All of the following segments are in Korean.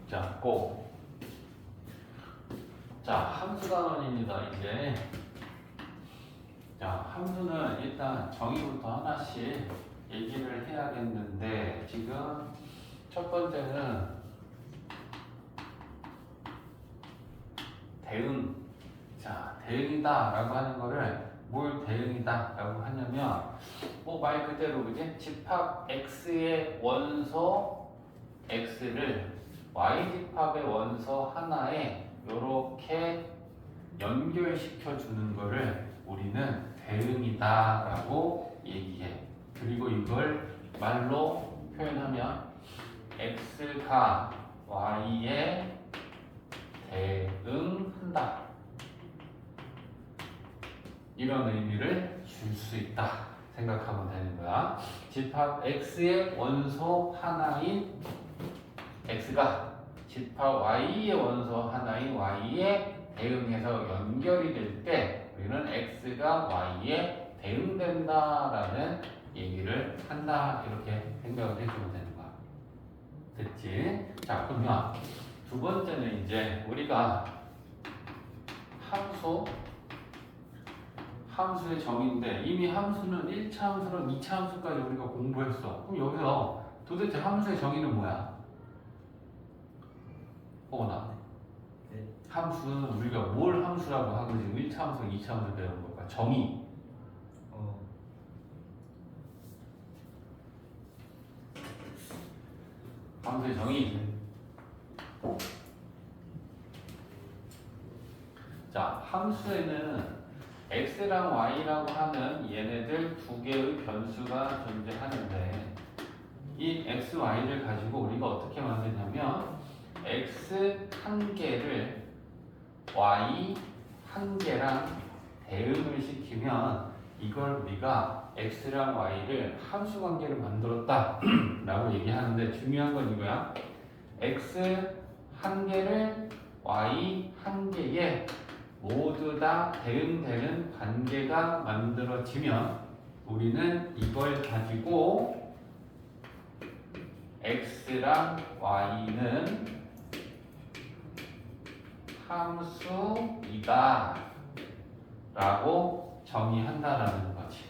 자, 고. 자, 함수 단원입니다. 이제. 자, 함수는 일단 정의부터 하나씩 얘기를 해야겠는데, 지금 첫 번째는 대응. 자, 대응이다 라고 하는 거를 뭘 대응이다 라고 하냐면, 뭐 말 그대로, 그지? 집합 x의 원소 x를 y 집합의 원소 하나에 요렇게 연결시켜 주는 거를 우리는 대응이다 라고 얘기해. 그리고 이걸 말로 표현하면 x가 y에 대응한다, 이런 의미를 줄 수 있다 생각하면 되는 거야. 집합 x의 원소 하나인 x가 집합 y의 원소 하나인 y에 대응해서 연결이 될 때 우리는 x가 y에 대응된다라는 얘기를 한다, 이렇게 생각을 해주면 되는 거야. 됐지? 자, 그러면 두 번째는 이제 우리가 함수의 정의인데, 이미 함수는 1차 함수로 2차 함수까지 우리가 공부했어. 그럼 여기서 도대체 함수의 정의는 뭐야? 호원아. 네. 함수는 우리가 뭘 함수라고 하고 지금 1차 함수, 2차 함수 배운 걸까? 정의. 함수의 정의. 자, 함수에는 x랑 y라고 하는 얘네들 두 개의 변수가 존재하는데, 이 x, y를 가지고 우리가 어떻게 만드냐면 x 한 개를 y 한 개랑 대응을 시키면 이걸 우리가 x랑 y를 함수 관계를 만들었다 라고 얘기하는데, 중요한 건 이거야. x 한 개를 y 한 개에 모두 다 대응되는 관계가 만들어지면 우리는 이걸 가지고 x랑 y는 함수이다 라고 정의한다라는 거지.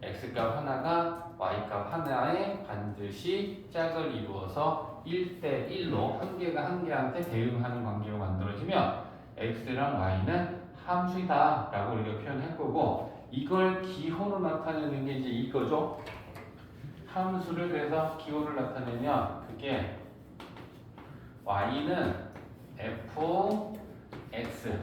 x값 하나가 y값 하나에 반드시 짝을 이루어서 1대1로 한 개가 한 개한테 대응하는 관계가 만들어지면 x랑 y는 함수이다 라고 우리가 표현할 거고, 이걸 기호로 나타내는 게 이제 이거죠. 함수를 그래서 기호를 나타내면 그게 y는 fx,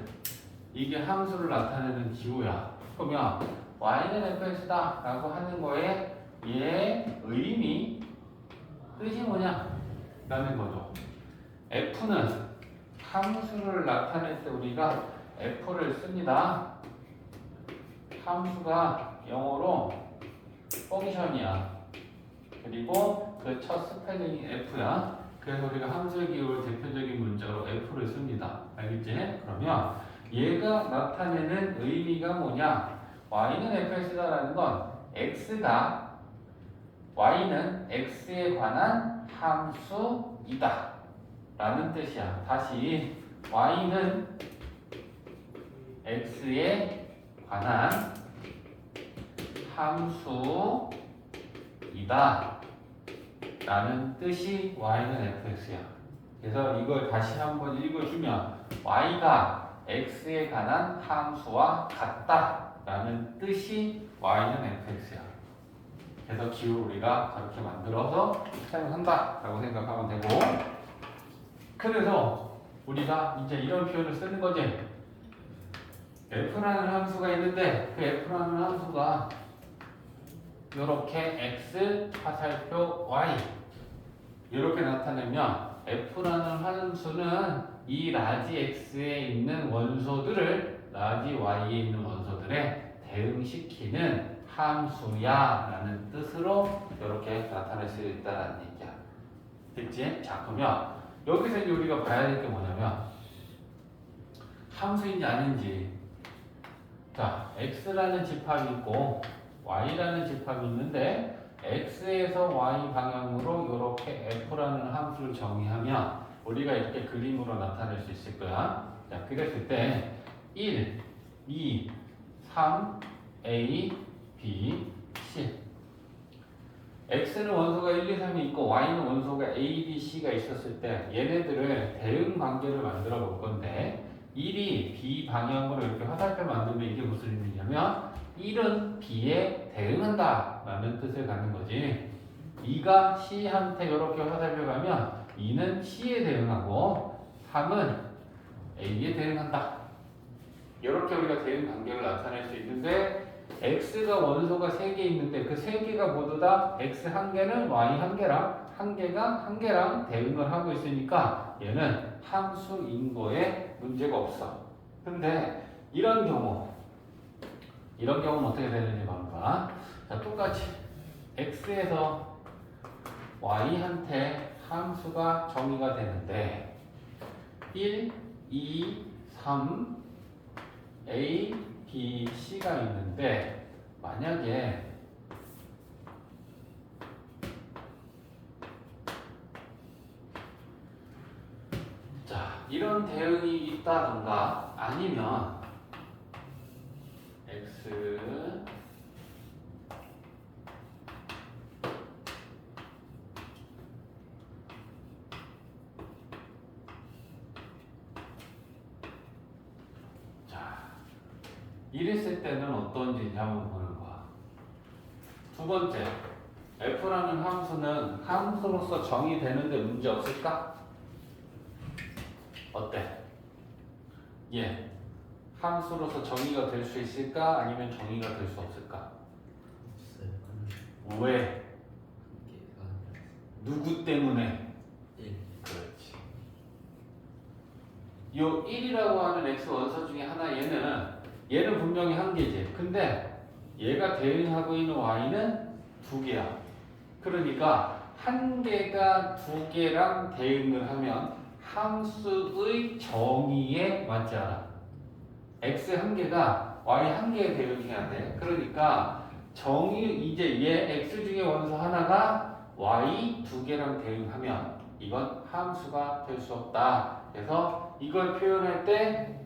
이게 함수를 나타내는 기호야. 그러면 y는 fx다 라고 하는 거에 얘의 의미, 뜻이 뭐냐 라는 거죠. f는 함수를 나타낼 때 우리가 f를 씁니다. 함수가 영어로 펑션이야. 그리고 그 첫 스펠링이 f야. 그래서 우리가 함수의 기호를 대표적인 문자로 f를 씁니다. 알겠지? 그러면 얘가 나타내는 의미가 뭐냐? y는 fx다라는 건 x가 y는 x에 관한 함수이다 라는 뜻이야. 다시, y는 x에 관한 함수이다 라는 뜻이 y는 fx야. 그래서 이걸 다시 한번 읽어주면 y가 x에 관한 함수와 같다 라는 뜻이 y는 fx야. 그래서 기호를 우리가 저렇게 만들어서 사용한다 라고 생각하면 되고, 그래서 우리가 이제 이런 표현을 쓰는 거지. f라는 함수가 있는데 그 f라는 함수가 이렇게 x 화살표 y 이렇게 나타내면 f라는 함수는 이 라지 x에 있는 원소들을 라지 y에 있는 원소들에 대응시키는 함수야 라는 뜻으로 이렇게 나타낼 수 있다는 얘기야. 됐지? 자, 그러면 여기서 이제 우리가 봐야 될 게 뭐냐면 함수인지 아닌지. 자, x라는 집합이 있고 y라는 집합이 있는데 x에서 y 방향으로 이렇게 f라는 함수를 정의하면 우리가 이렇게 그림으로 나타낼 수 있을 거야. 자, 그랬을 때 1, 2, 3, A, B, C. X는 원소가 1, 2, 3이 있고 Y는 원소가 A, B, C가 있었을 때 얘네들을 대응 관계를 만들어 볼 건데 1이 B 방향으로 이렇게 화살표 만들면 이게 무슨 의미냐면 1은 B에 대응한다 라는 뜻을 갖는 거지. 2가 C한테 이렇게 화살표 가면 2는 C에 대응하고 3은 A에 대응한다. 이렇게 우리가 대응 관계를 나타낼 수 있는데 X가 원소가 3개 있는데 그 3개가 모두 다 X 한 개는 Y 한 개랑 한 개랑 대응을 하고 있으니까 얘는 함수인 거에 문제가 없어. 근데 이런 경우는 어떻게 되는지 봐봐. 자, 똑같이 X에서 Y한테 함수가 정의가 되는데 1, 2, 3 A, B, C가 있는데 만약에 자 이런 대응이 있다던가 아니면 X 이랬을 때는 어떤지 한번 보는 거야. 두 번째, F라는 함수는 함수로서 정의되는데 문제 없을까? 어때? 예, 함수로서 정의가 될 수 있을까? 아니면 정의가 될 수 없을까? 왜? 누구 때문에? 1. 그렇지. 요 1이라고 하는 X 원소 중에 하나 얘는 분명히 한 개지. 근데 얘가 대응하고 있는 Y는 두 개야. 그러니까 한 개가 두 개랑 대응을 하면 함수의 정의에 맞지 않아. X 한 개가 Y 한 개에 대응해야 돼. 그러니까 이제 얘 X 중에 원소 하나가 Y 두 개랑 대응하면 이건 함수가 될 수 없다. 그래서 이걸 표현할 때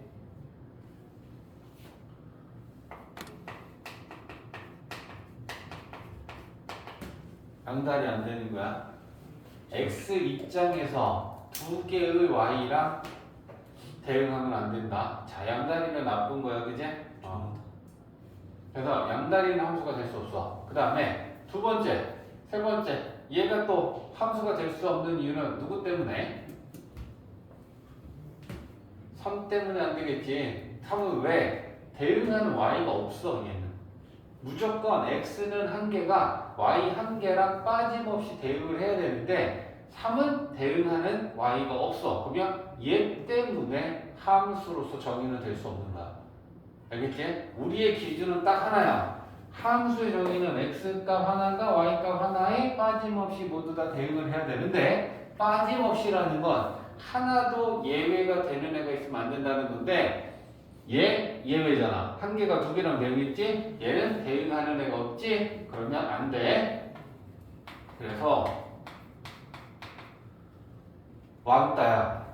양달이 안 되는 거야. X 입장에서 두 개의 Y랑 대응하면 안 된다. 자, 양다리는 나쁜 거야, 그지? 그래서 양다리는 함수가 될 수 없어. 그 다음에 두 번째, 세 번째, 얘가 또 함수가 될 수 없는 이유는 누구 때문에? 3 때문에 안 되겠지. 3은 왜? 대응하는 Y가 없어, 얘는. 무조건 X는 한 개가 Y 한 개랑 빠짐없이 대응을 해야 되는데 3은 대응하는 Y가 없어. 그러면 얘 때문에 함수로서 정의는 될 수 없는 거야. 알겠지? 우리의 기준은 딱 하나야. 함수의 정의는 X값 하나가 Y값 하나에 빠짐없이 모두 다 대응을 해야 되는데 빠짐없이라는 건 하나도 예외가 되는 애가 있으면 안 된다는 건데 얘 예외잖아. 한 개가 두 개랑 대응했지? 얘는 대응하는 애가 없지? 그러면 안 돼. 그래서 왕따야.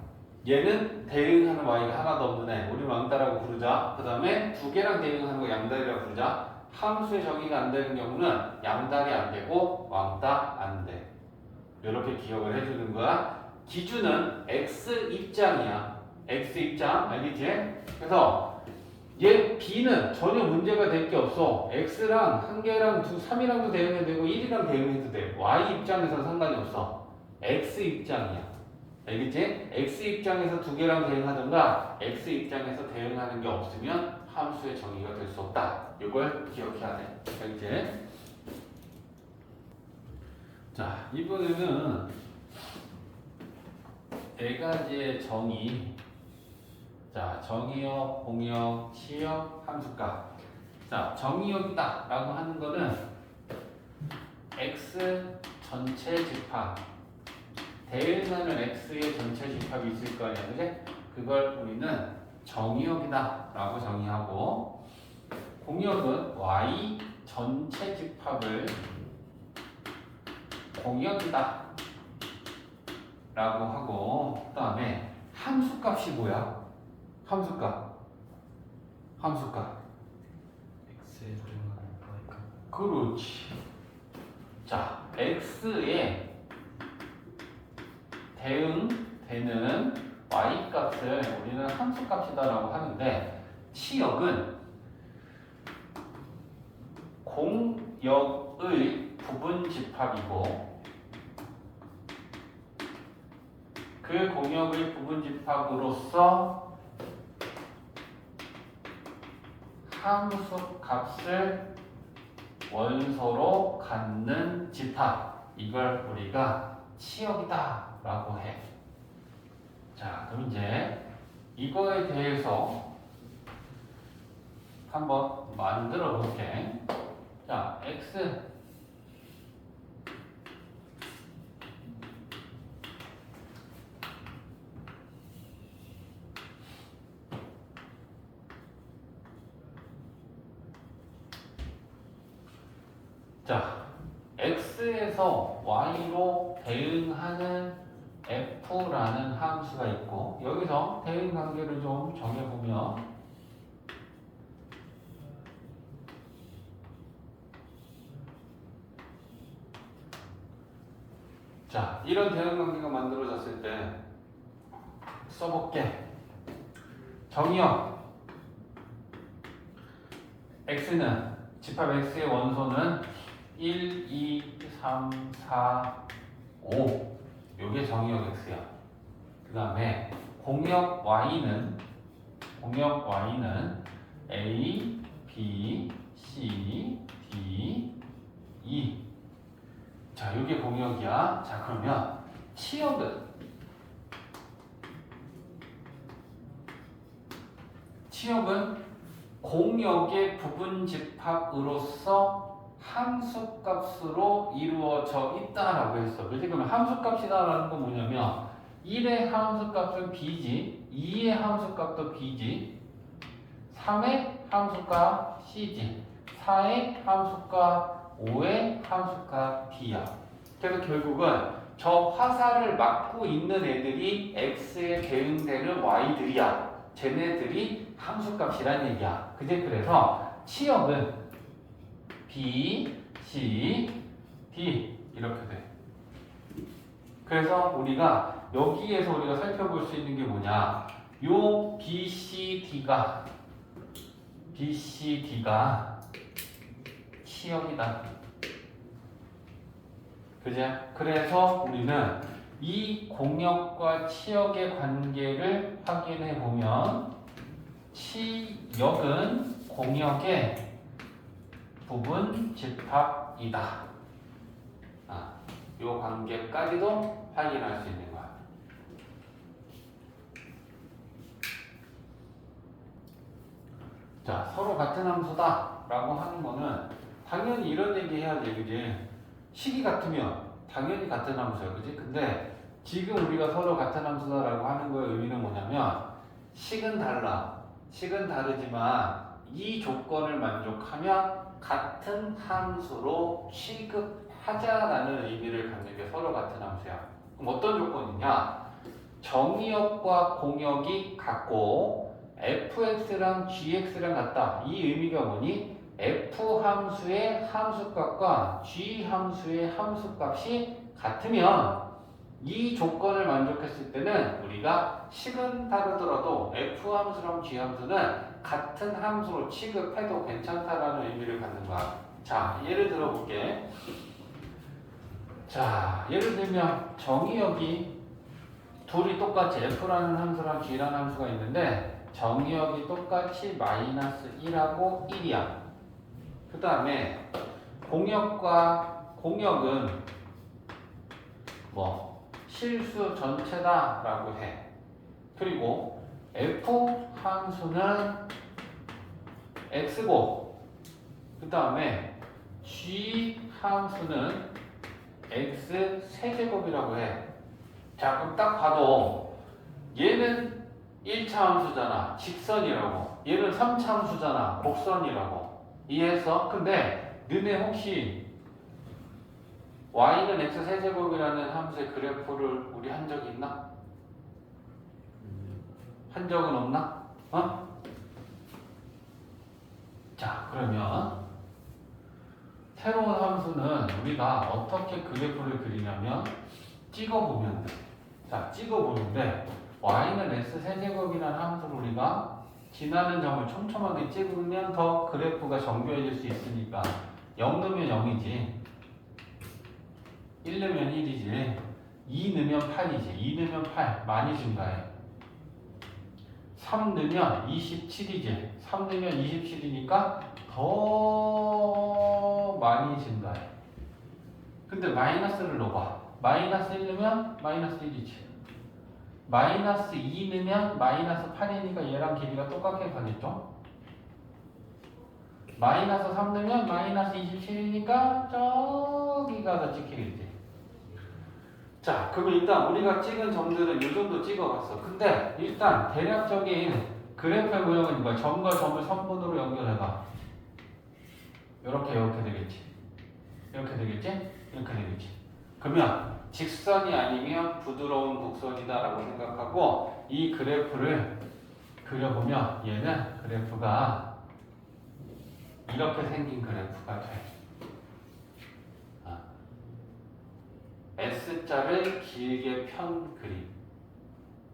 얘는 대응하는 Y가 하나도 없는 애. 우리 왕따라고 부르자. 그 다음에 두 개랑 대응하는 거 양다리라고 부르자. 함수의 정의가 안 되는 경우는 양다리 안 되고 왕따 안 돼. 이렇게 기억을 해주는 거야. 기준은 X 입장이야. X 입장, 알겠지? 그래서 얘 B는 전혀 문제가 될 게 없어. X랑 한 개랑 3이랑도 대응해도 되고 1이랑 대응해도 돼. Y 입장에서는 상관이 없어. X 입장이야. 알겠지? X 입장에서 두 개랑 대응하든가 X 입장에서 대응하는 게 없으면 함수의 정의가 될 수 없다. 이걸 기억해야 돼. 알겠지? 자, 이번에는 네 가지의 정의. 자, 정의역, 공역, 치역, 함수값. 자, 정의역이다 라고 하는 거는 X 전체 집합. 대응하는 X의 전체 집합이 있을 거 아니야, 그지? 그걸 우리는 정의역이다 라고 정의하고, 공역은 Y 전체 집합을 공역이다 라고 하고, 그 다음에 함수값이 뭐야? 함수값. x에 대응하는 y값. 그렇지. 자, x에 대응되는 y값을 우리는 함수값이다라고 하는데, 치역은 공역의 부분집합이고, 그 공역의 부분집합으로서 함수값을 원소로 갖는 집합, 이걸 우리가 치역이다 라고 해. 자, 그럼 이제 이거에 대해서 한번 만들어 볼게. 자, x 자, x에서 y로 대응하는 f라는 함수가 있고, 여기서 대응 관계를 좀 정해보면, 자, 이런 대응 관계가 만들어졌을 때 써볼게. 정의역 x는, 집합 x의 원소는 1, 2, 3, 4, 5. 요게 정의역 x야. 그 다음에 공역 y는 a, b, c, d, e. 자, 요게 공역이야. 자, 그러면 치역은 공역의 부분집합으로서 함수값으로 이루어져 있다라고 했어. 그렇지? 그러면 함수값이다라는 건 뭐냐면 1의 함수값은 b지, 2의 함수값도 b지, 3의 함수값 c지, 4의 함수값, 5의 함수값 b야. 그래서 결국은 저 화살을 막고 있는 애들이 x에 대응되는 y들이야. 쟤네들이 함수값이란 얘기야. 그지? 그래서 치역은 B, C, D 이렇게 돼. 그래서 우리가 여기에서 우리가 살펴볼 수 있는 게 뭐냐? 요 B, C, D가 치역이다. 그죠? 그래서 우리는 이 공역과 치역의 관계를 확인해 보면, 치역은 공역의 부분 집합이다. 이 관계까지도 확인할 수 있는 거야. 자, 서로 같은 함수다라고 하는 거는 당연히 이런 얘기 해야지, 그지? 식이 같으면 당연히 같은 함수야, 그지? 근데 지금 우리가 서로 같은 함수다라고 하는 거의 의미는 뭐냐면, 식은 달라. 식은 다르지만 이 조건을 만족하면 같은 함수로 취급하자라는 의미를 갖는 게 서로 같은 함수야. 그럼 어떤 조건이냐? 정의역과 공역이 같고 fx랑 gx랑 같다. 이 의미가 뭐니? f 함수의 함수값과 g 함수의 함수값이 같으면, 이 조건을 만족했을 때는 우리가 식은 다르더라도 f 함수랑 g 함수는 같은 함수로 취급해도 괜찮다라는 의미를 갖는 거야. 자, 예를 들어 볼게. 자, 예를 들면 정의역이 둘이 똑같이 f라는 함수랑 g라는 함수가 있는데, 정의역이 똑같이 마이너스 1하고 1이야. 그 다음에 공역은 뭐 실수 전체다라고 해. 그리고 f 함수는 x고, 그 다음에 g 함수는 x 세제곱이라고 해. 자, 그럼 딱 봐도 얘는 1차 함수잖아, 직선이라고. 얘는 3차 함수잖아, 곡선이라고. 이해했어? 근데 너네 혹시 y는 x 세제곱이라는 함수의 그래프를 우리 한 적이 있나? 한 적은 없나? 어? 자, 그러면 새로운 함수는 우리가 어떻게 그래프를 그리냐면 찍어보면 돼. 자, 찍어보는데 y는 x 세제곱이라는 함수를 우리가 지나는 점을 촘촘하게 찍으면 더 그래프가 정교해질 수 있으니까 0 넣으면 0이지, 1 넣으면 1이지, 2 넣으면 8이지, 2 넣으면 8 많이 증가해. 3 넣으면 27이지, 3 넣으면 27이니까 더 많이 증가해. 근데 마이너스를 넣어봐. 마이너스 1 넣으면 마이너스 1이지, 마이너스 2 넣으면 마이너스 8이니까 얘랑 길이가 똑같게 가겠죠? 마이너스 3 넣으면 마이너스 27이니까 저기가 더 찍히겠지. 자, 그럼 일단 우리가 찍은 점들은 이 정도 찍어봤어. 근데 일단 대략적인 그래프의 모형은 이거야. 점과 점을 선분으로 연결해봐. 이렇게 되겠지. 이렇게 되겠지? 이렇게 되겠지. 그러면 직선이 아니면 부드러운 곡선이다라고 생각하고 이 그래프를 그려보면 얘는 그래프가 이렇게 생긴 그래프가 돼. S자를 길게 편 그림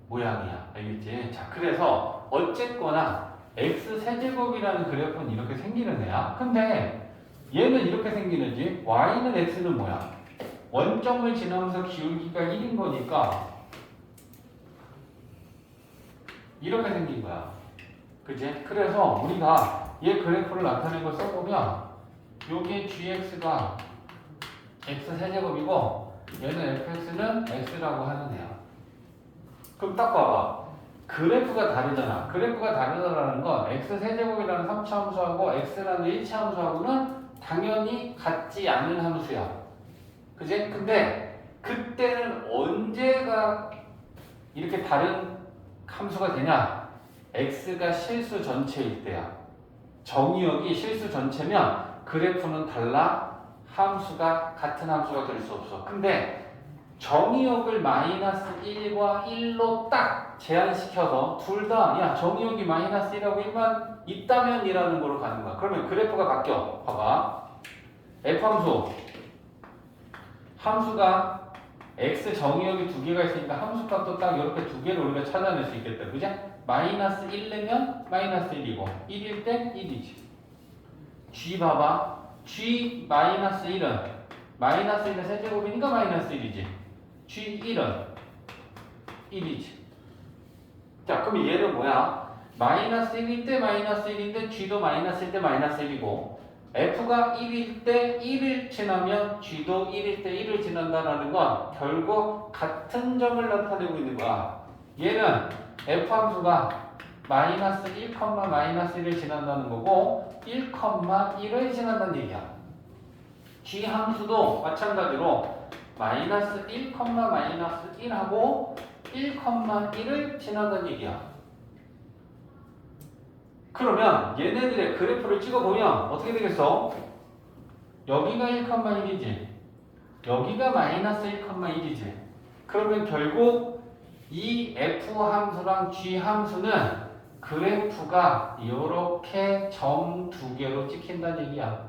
모양이야. 알겠지? 자, 그래서 어쨌거나 X 세제곱이라는 그래프는 이렇게 생기는 애야. 근데 얘는 이렇게 생기는 지 Y는 X는 뭐야? 원점을 지나면서 기울기가 1인 거니까 이렇게 생긴 거야. 그치? 그래서 우리가 얘 그래프를 나타낸 걸 써보면 요게 gx가 x 세제곱이고 얘는 fx는 x라고 하는 애야. 그럼 딱 봐봐. 그래프가 다르잖아. 그래프가 다르다라는 건 x 세제곱이라는 3차 함수하고 x라는 1차 함수하고는 당연히 같지 않은 함수야. 그지? 근데 그때는 언제가 이렇게 다른 함수가 되냐? x가 실수 전체일 때야. 정의역이 실수 전체면 그래프는 달라. 함수가 같은 함수가 될 수 없어. 근데 정의역을 마이너스 1과 1로 딱 제한시켜서 둘 다 야 정의역이 마이너스 1하고 1만 있다면 이라는 거로 가는 거야. 그러면 그래프가 바뀌어. 봐봐. f함수 함수가 x 정의역이 두 개가 있으니까 함수값도 딱 이렇게 두 개를 우리가 찾아낼 수 있겠다. 그죠? 마이너스 1 내면 마이너스 1이고 1일 때 1이지. g 봐봐. g 마이너스 1은 마이너스 1은 세제곱이니까 마이너스 1이지. g1은 1이지. 자, 그럼 얘는 뭐야? 마이너스 1일 때 마이너스 1인데 g도 마이너스 1일 때 마이너스 1이고 f가 1일 때 1을 지나면 g도 1일 때 1을 지난다는 건 결국 같은 점을 나타내고 있는 거야. 얘는 f 함수가 마이너스 1, 마이너스 1을 지난다는 거고 1, 1을 지난다는 얘기야. g 함수도 마찬가지로 마이너스 1, 마이너스 1하고 1, 1을 지난다는 얘기야. 그러면 얘네들의 그래프를 찍어보면 어떻게 되겠어? 여기가 1, 1이지. 여기가 마이너스 1, 1이지. 그러면 결국 이 f 함수랑 g 함수는 그래프가 이렇게 점 두 개로 찍힌다는 얘기야.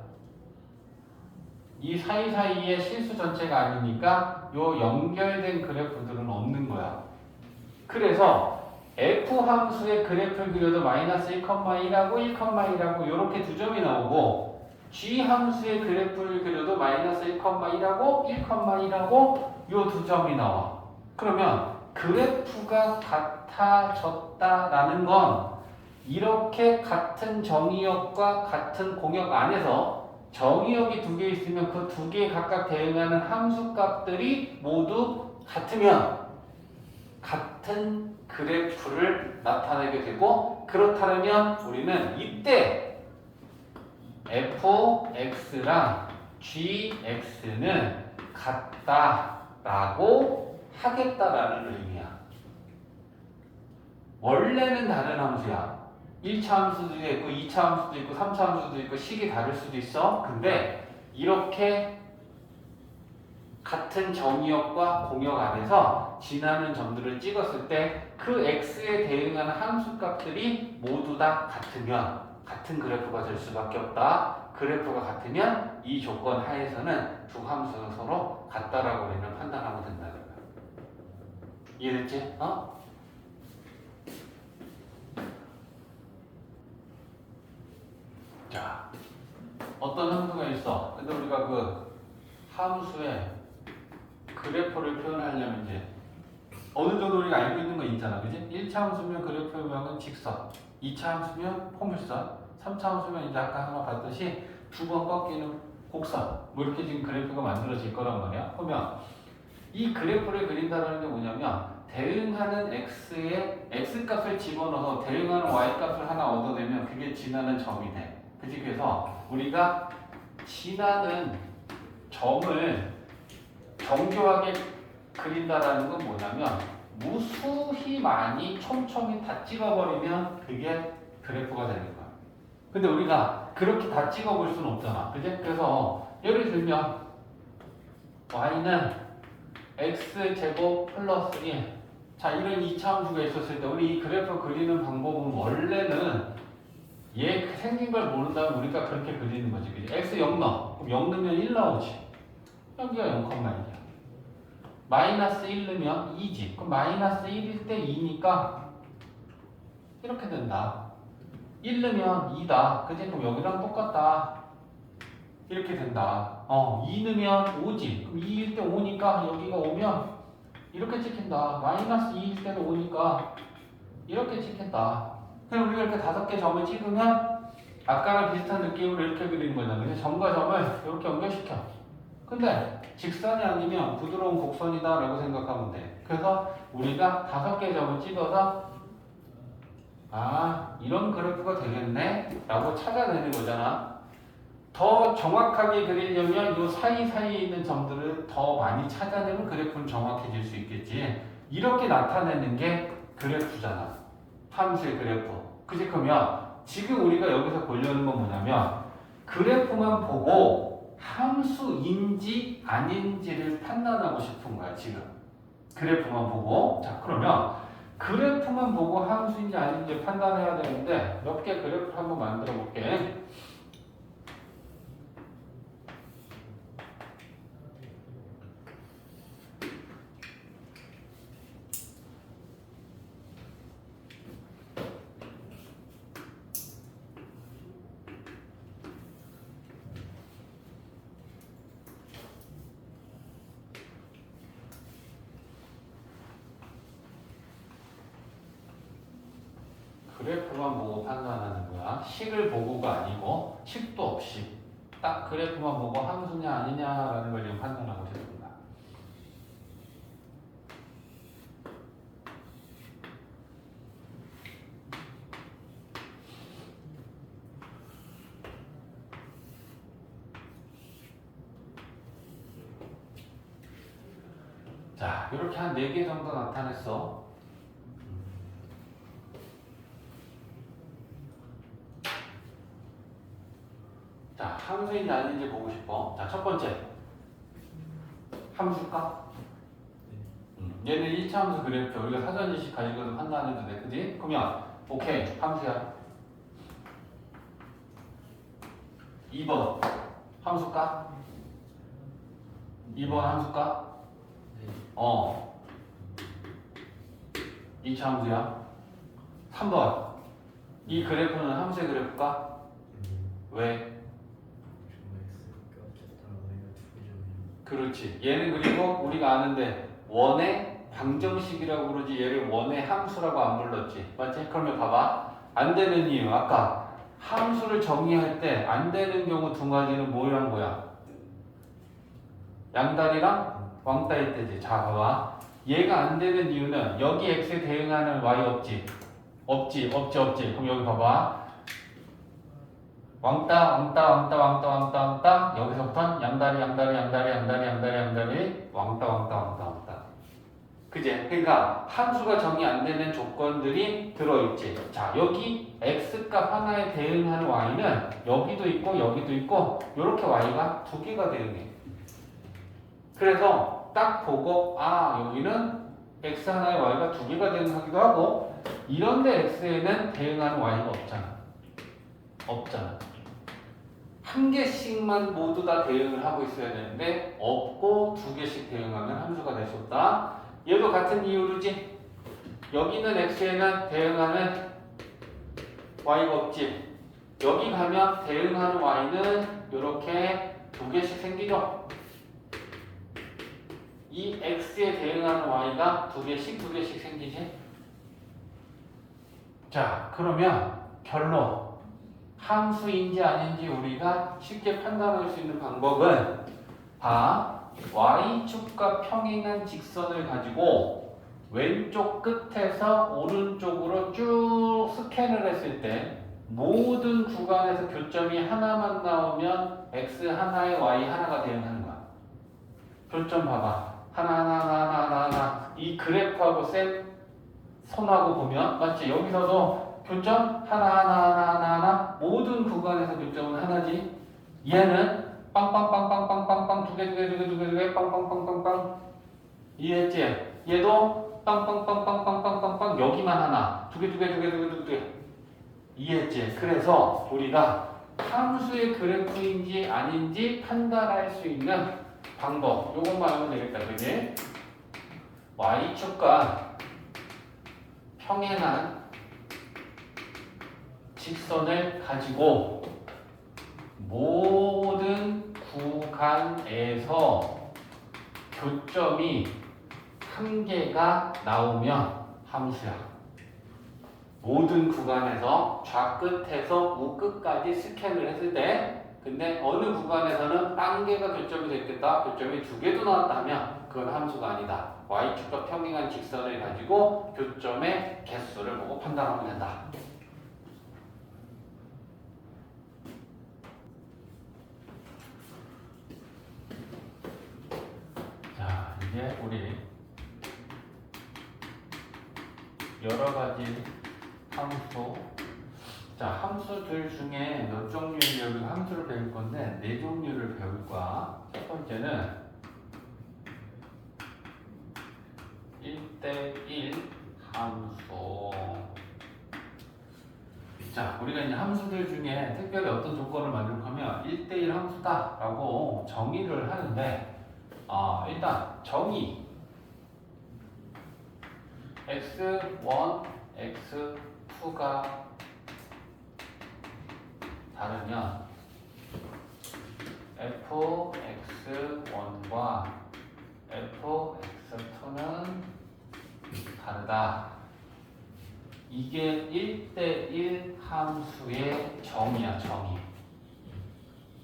이 사이사이에 실수 전체가 아니니까 요 연결된 그래프들은 없는 거야. 그래서 f 함수의 그래프를 그려도 마이너스 1,1하고 1,1하고 이렇게 두 점이 나오고 g 함수의 그래프를 그려도 마이너스 1,1하고 1,1하고 요 두 점이 나와. 그러면 그래프가 같아졌다라는 건 이렇게 같은 정의역과 같은 공역 안에서 정의역이 두 개 있으면 그 두 개에 각각 대응하는 함수값들이 모두 같으면 같은 그래프를 나타내게 되고 그렇다면 우리는 이때 fx랑 gx는 같다라고 하겠다라는 의미야. 원래는 다른 함수야. 1차 함수도 있고 2차 함수도 있고 3차 함수도 있고 식이 다를 수도 있어. 근데 이렇게 같은 정의역과 공역 안에서 지나는 점들을 찍었을 때 그 x에 대응하는 함수값들이 모두 다 같으면 같은 그래프가 될 수밖에 없다. 그래프가 같으면 이 조건 하에서는 두 함수는 서로 같다라고 우리는 판단하면 된다는 거야. 이해됐지? 자, 어떤 함수가 있어. 근데 우리가 그 함수의 그래프를 표현하려면 이제 어느 정도 우리가 알고 있는 거 있잖아. 그지? 1차 함수면 그래프명은 직선, 2차 함수면 포물선, 3차 함수면 이제 아까 하나 봤듯이 두 번 꺾이는 곡선. 뭐 이렇게 지금 그래프가 만들어질 거란 말이야. 그러면 이 그래프를 그린다는 게 뭐냐면 대응하는 x에 x값을 집어넣어서 대응하는 y값을 하나 얻어내면 그게 지나는 점이 돼. 그치? 그래서 우리가 지나는 점을 정교하게 그린다라는 건 뭐냐면 무수히 많이 촘촘히 다 찍어버리면 그게 그래프가 되는 거야. 근데 우리가 그렇게 다 찍어볼 수는 없잖아. 그지? 그래서 예를 들면 y는 x제곱 플러스 1. 자, 이런 2차 함수가 있었을 때 우리 이 그래프 그리는 방법은 원래는 얘 생긴 걸 모른다면 우리가 그렇게 그리는 거지. 그지? x 0 넣어. 그럼 0 넣으면 1 나오지. 여기가 0,1이야. 마이너스 1 넣으면 2지. 그럼 마이너스 1일 때 2니까 이렇게 된다. 1 넣으면 2다. 그지? 그럼 여기랑 똑같다. 이렇게 된다. 2 넣으면 5지. 그럼 2일 때 5니까 여기가 오면 이렇게 찍힌다. 마이너스 2일 때는 5니까 이렇게 찍힌다. 그럼 우리가 이렇게 5개 점을 찍으면 아까랑 비슷한 느낌으로 이렇게 그리는 거잖아. 그래서 점과 점을 이렇게 연결시켜. 근데 직선이 아니면 부드러운 곡선이다 라고 생각하면 돼. 그래서 우리가 5개 점을 찍어서 이런 그래프가 되겠네 라고 찾아내는 거잖아. 더 정확하게 그리려면 이 사이사이에 있는 점들을 더 많이 찾아내면 그래프는 정확해질 수 있겠지. 이렇게 나타내는 게 그래프잖아. 함수의 그래프. 그치? 그러면 지금 우리가 여기서 보려는 건 뭐냐면 그래프만 보고 함수인지 아닌지를 판단하고 싶은 거야. 지금 그래프만 보고. 자, 그러면 그래프만 보고 함수인지 아닌지 판단해야 되는데 몇 개 그래프를 한번 만들어 볼게. 그래프만 보고 판단하는 거야. 식을 보고가 아니고 식도 없이 딱 그래프만 보고 함수냐 아니냐라는 걸 지금 판단하고 있습니다. 자, 이렇게 한 4개 정도 나타냈어. 자, 함수인지 아닌지 보고 싶어. 자, 첫 번째. 함수일까? 얘는 1차 함수 그래프. 우리가 사전 지식 가지고도 판단해도 돼. 그지? 그러면, 오케이. 함수야. 2번. 함수일까? 2번 함수일까? 2차 함수야. 3번. 이 그래프는 함수의 그래프일까? 왜? 그렇지. 얘는 그리고 우리가 아는데 원의 방정식이라고 그러지 얘를 원의 함수라고 안 불렀지. 맞지? 그러면 봐봐. 안 되는 이유. 아까 함수를 정의할 때 안 되는 경우 두 가지는 뭐랑 뭐야? 양다리랑 왕다리 때지. 자, 봐봐. 얘가 안 되는 이유는 여기 x에 대응하는 y 없지. 없지. 그럼 여기 봐봐. 왕따 여기서부터 양다리 왕따. 그제? 그러니까 함수가 정의 안 되는 조건들이 들어있지. 자, 여기 x값 하나에 대응하는 y는 여기도 있고 이렇게 y가 두 개가 대응해. 그래서 딱 보고 아 여기는 x 하나에 y가 두 개가 대응하기도 하고 이런데 x에는 대응하는 y가 없잖아. 한 개씩만 모두 다 대응을 하고 있어야 되는데 없고 두 개씩 대응하면 함수가 될 수 없다. 얘도 같은 이유로지. 여기는 x에는 대응하는 y가 없지. 여기 가면 대응하는 y는 이렇게 두 개씩 생기죠. 이 x에 대응하는 y가 두 개씩 생기지. 자, 그러면 결론. 함수인지 아닌지 우리가 쉽게 판단할 수 있는 방법은 y축과 평행한 직선을 가지고 왼쪽 끝에서 오른쪽으로 쭉 스캔을 했을 때 모든 구간에서 교점이 하나만 나오면 x 하나에 y 하나가 대응하는 거야. 교점 봐봐. 하나. 이 그래프하고 셋 선하고 보면 맞지? 여기서도 교점 하나 모든 구간에서 교점은 하나지. 얘는 빵빵빵빵빵빵빵 두 개 빵빵빵빵빵 이해했지? 얘도 빵빵빵빵빵빵빵 여기만 하나 두 개 이해했지? 그래서 우리가 함수의 그래프인지 아닌지 판단할 수 있는 방법 요것만 하면 되겠다. 그지? y축과 평행한 직선을 가지고 모든 구간에서 교점이 한 개가 나오면 함수야. 모든 구간에서 좌끝에서 우끝까지 스캔을 했을 때 근데 어느 구간에서는 한 개가 교점이 됐겠다. 교점이 두 개도 나왔다면 그건 함수가 아니다. y축과 평행한 직선을 가지고 교점의 개수를 보고 판단하면 된다. 자, 이제 우리 여러 가지 함수. 자, 함수들 중에 몇 종류의 여기 함수를 배울 건데 네 종류를 배울 거야. 첫 번째는 1대1 함수. 자, 우리가 이제 함수들 중에 특별히 어떤 조건을 만족하면 1대1 함수다라고 정의를 하는데 일단 정의 x1, x2가 다르면 fx1과 fx2는 다르다. 이게 1대1 함수의 정의야, 정의.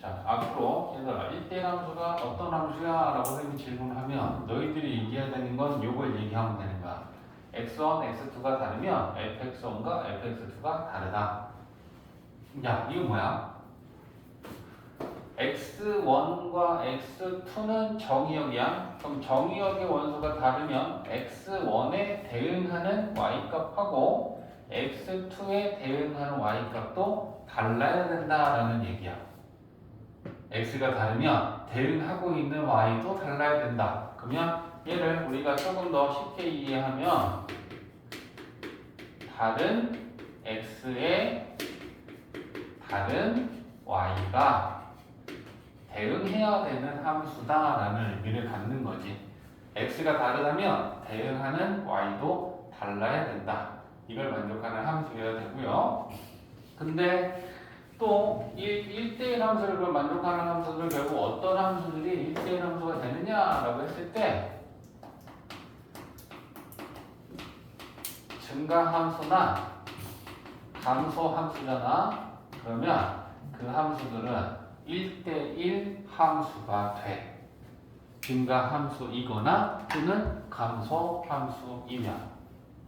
자, 앞으로 얘들아 1대1 함수가 어떤 함수야? 라고 선생님이 질문하면 너희들이 얘기해야 되는 건 요걸 얘기하면 되는 거야. x1, x2가 다르면 fx1과 fx2가 다르다. 야, 이거 뭐야? x1과 x2는 정의역이야. 그럼 정의역의 원소가 다르면 x1에 대응하는 y값하고 x2에 대응하는 y값도 달라야 된다라는 얘기야. x가 다르면 대응하고 있는 y도 달라야 된다. 그러면 얘를 우리가 조금 더 쉽게 이해하면 다른 x에 다른 y가 대응해야 되는 함수다라는 의미를 갖는 거지. x가 다르다면 대응하는 y도 달라야 된다. 이걸 만족하는 함수여야 되고요. 근데 또 1대1 함수를 그럼 만족하는 함수들 결국 어떤 함수들이 1대1 함수가 되느냐라고 했을 때 증가함수나 감소함수잖아. 그러면 그 함수들은 1대1 함수가 돼. 증가함수이거나 또는 감소함수이면.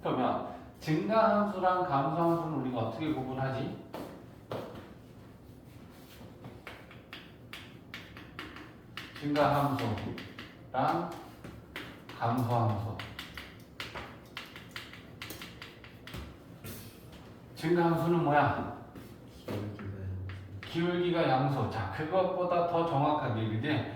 그러면 증가함수랑 감소함수는 우리가 어떻게 구분하지? 증가함수랑 감소함수. 증가함수는 뭐야? 기울기가 양수. 자, 그것보다 더 정확하게 그지?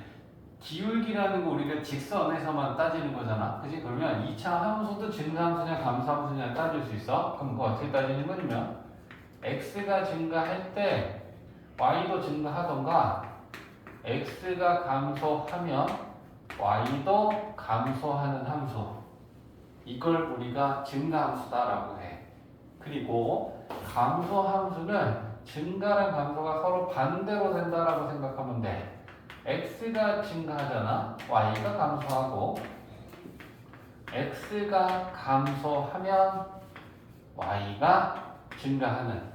기울기라는 거 우리가 직선에서만 따지는 거잖아. 그치? 그러면 2차 함수도 증가함수냐 감소함수냐 따질 수 있어. 그럼 그거 어떻게 따지는 거냐면 x가 증가할 때 y도 증가하던가 x가 감소하면 y도 감소하는 함수. 이걸 우리가 증가함수다라고 해. 그리고 감소함수는 증가랑 감소가 서로 반대로 된다라고 생각하면 돼. x가 증가하잖아. y가 감소하고 x가 감소하면 y가 증가하는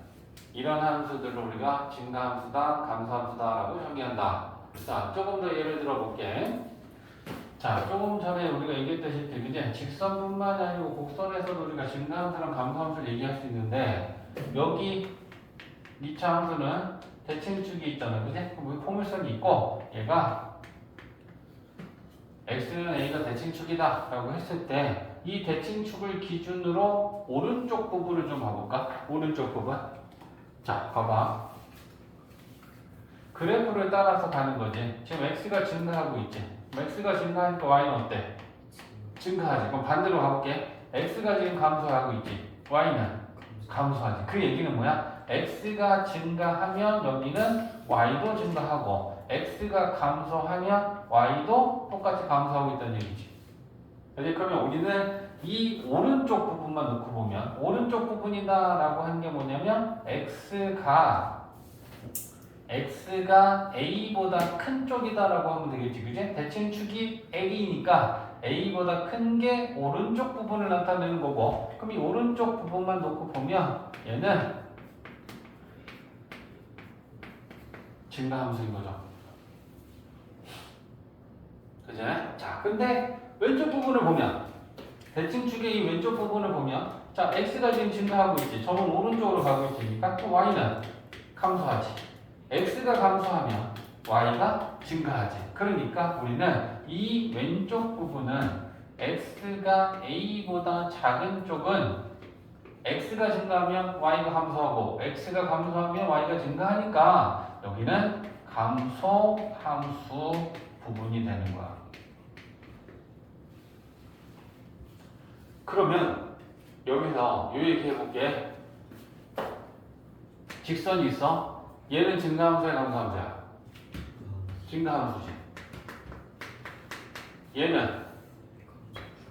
이런 함수들을 우리가 증가함수다, 감소함수다라고 정의한다. 자, 조금 더 예를 들어 볼게. 자, 조금 전에 우리가 얘기했다시피 그제 직선뿐만이 아니고 곡선에서도 우리가 증가함수랑 감소함수를 얘기할 수 있는데 여기 2차 함수는 대칭축이 있잖아. 그지? 그럼 포물선이 있고 얘가 x는 a가 대칭축이다 라고 했을 때 이 대칭축을 기준으로 오른쪽 부분을 좀 봐볼까? 오른쪽 부분. 자, 봐봐. 그래프를 따라서 가는 거지. 지금 x가 증가하고 있지. x가 증가하니까 y는 어때? 증가하지. 그럼 반대로 가볼게. x가 지금 감소하고 있지. y는 감소하지. 그 얘기는 뭐야? x가 증가하면 여기는 y도 증가하고 x가 감소하면 y도 똑같이 감소하고 있다는 얘기지. 그러면 우리는 이 오른쪽 부분만 놓고 보면 오른쪽 부분이다 라고 하는 게 뭐냐면 x가 a보다 큰 쪽이다 라고 하면 되겠지. 그지? 대칭축이 a니까 a보다 큰 게 오른쪽 부분을 나타내는 거고 그럼 이 오른쪽 부분만 놓고 보면 얘는 증가함수인 거죠. 그죠? 자, 근데 왼쪽 부분을 보면 대칭축의 이 왼쪽 부분을 보면 자, x가 지금 증가하고 있지. 저는 오른쪽으로 가고 있으니까 또 y는 감소하지. x가 감소하면 y가 증가하지. 그러니까 우리는 이 왼쪽 부분은 x가 a보다 작은 쪽은 x가 증가하면 y가 감소하고 x가 감소하면 y가 증가하니까 여기는 감소함수 부분이 되는 거야. 그러면 여기서 요 얘기 해볼게. 직선이 있어. 얘는 증가함수야 감소함수야? 증가함수지. 얘는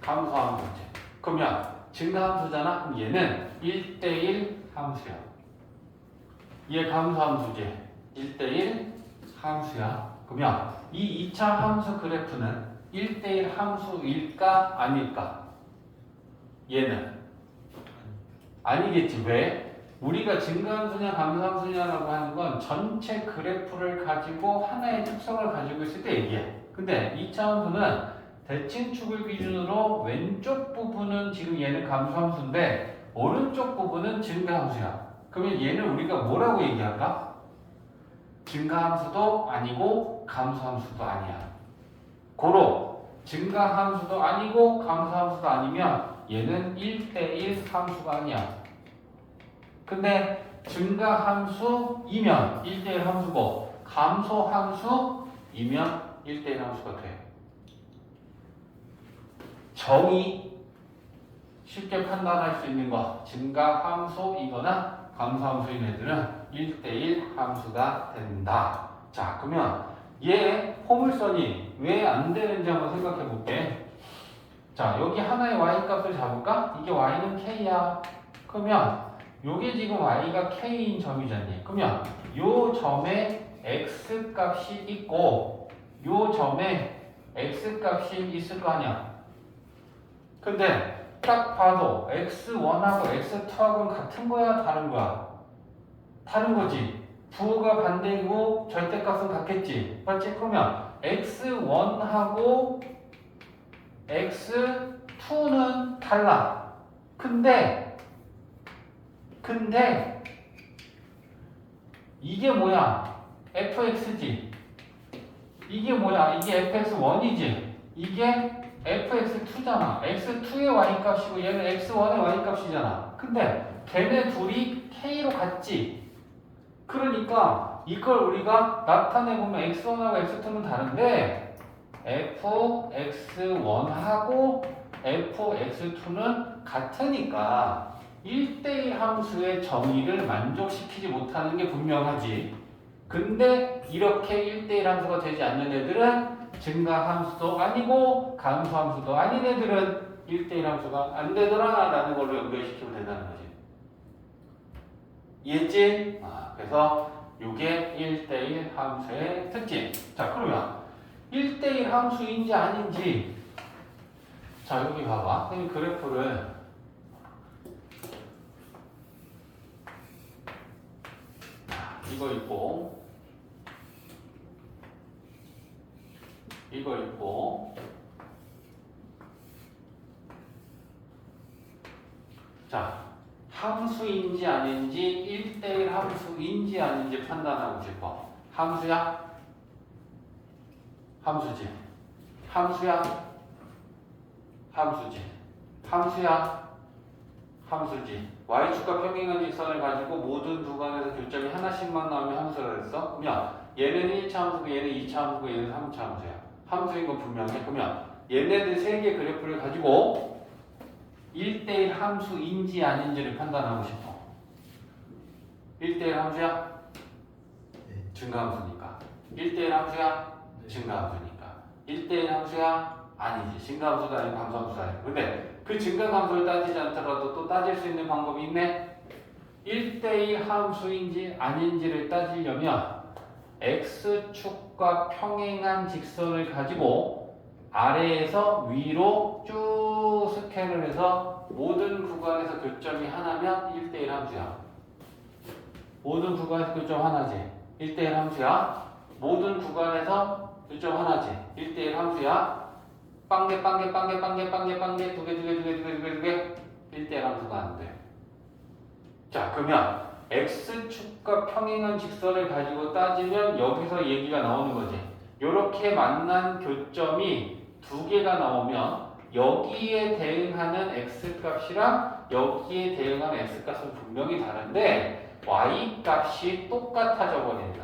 감소함수지. 그러면 증가함수잖아? 그럼 얘는 1대1 함수야. 얘 감소함수지. 1대1 함수야. 그러면 이 2차 함수 그래프는 1대1 함수일까 아닐까? 얘는 아니겠지. 왜? 우리가 증가함수냐 감소함수냐라고 하는 건 전체 그래프를 가지고 하나의 특성을 가지고 있을 때 얘기해. 근데 2차 함수는 대칭축을 기준으로 왼쪽 부분은 지금 얘는 감소함수인데 오른쪽 부분은 증가함수야. 그러면 얘는 우리가 뭐라고 얘기할까? 증가함수도 아니고 감소함수도 아니야. 고로 증가함수도 아니고 감소함수도 아니면 얘는 1대1 함수가 아니야. 근데 증가함수이면 1대1 함수고 감소함수이면 1대1 함수가 돼. 정의 쉽게 판단할 수 있는 거 증가함수이거나 감소함수인 애들은 1대1 함수가 된다. 자, 그러면 얘 포물선이 왜 안 되는지 한번 생각해 볼게. 자, 여기 하나의 y 값을 잡을까? 이게 y는 k야. 그러면 요게 지금 y가 k인 점이잖니. 그러면 요 점에 x 값이 있고 요 점에 x 값이 있을 거 아니야. 근데 딱 봐도 x1하고 x2하고는 같은 거야 다른 거야? 다른 거지. 부호가 반대이고 절대값은 같겠지. 맞지? 그러면 x1하고 x2는 달라. 근데 이게 뭐야? fx지. 이게 뭐야? 이게 fx1이지. 이게 fx2잖아. x2의 y값이고 얘는 x1의 y값이잖아. 근데 걔네 둘이 k로 같지. 그러니까 이걸 우리가 나타내보면 x1하고 x2는 다른데 fx1하고 fx2는 같으니까 1대1 함수의 정의를 만족시키지 못하는 게 분명하지. 근데 이렇게 1대1 함수가 되지 않는 애들은 증가함수도 아니고 감소함수도 아닌 애들은 1대1 함수가 안 되더라 라는 걸로 연결시키면 된다는 거지. 이해했지? 그래서 이게 1대1 함수의 특징. 자, 그러면 1대1 함수인지 아닌지, 자 여기 봐봐. 선생님 그래프를 이거 있고 이거 있고, 자 함수인지 아닌지 1대1 함수인지 아닌지 판단하고 싶어. 함수야? 함수지. 함수야? 함수지. 함수야? 함수지. y축과 평행한 직선을 가지고 모든 구간에서 교점이 하나씩만 나오면 함수라 했어? 그러면 얘는 1차 함수고 얘는 2차 함수고 얘는 3차 함수야. 함수인 건 분명해. 그러면 얘네들 세 개 그래프를 가지고 1대1 함수인지 아닌지를 판단하고 싶어. 1대1 함수야? 네. 증가함수니까. 1대1 함수야? 네. 증가함수니까. 1대1 함수야? 아니지. 증가함수도 아니고 감소함수도 아니고. 근데 그 증가함수를 따지지 않더라도 또 따질 수 있는 방법이 있네. 1대1 함수인지 아닌지를 따지려면 x축과 평행한 직선을 가지고 아래에서 위로 쭉 스캔을 해서 모든 구간에서 교점이 하나면 1대1 함수야. 모든 구간에서 교점 하나지. 1대1 함수야. 모든 구간에서 교점 하나지. 1대1 함수야. 빵개 두 개 1대1 함수가 안 돼. 자, 그러면 x축과 평행한 직선을 가지고 따지면 여기서 얘기가 나오는 거지. 요렇게 만난 교점이 두 개가 나오면 여기에 대응하는 x값이랑 여기에 대응하는 x값은 분명히 다른데 y값이 똑같아져 버린다.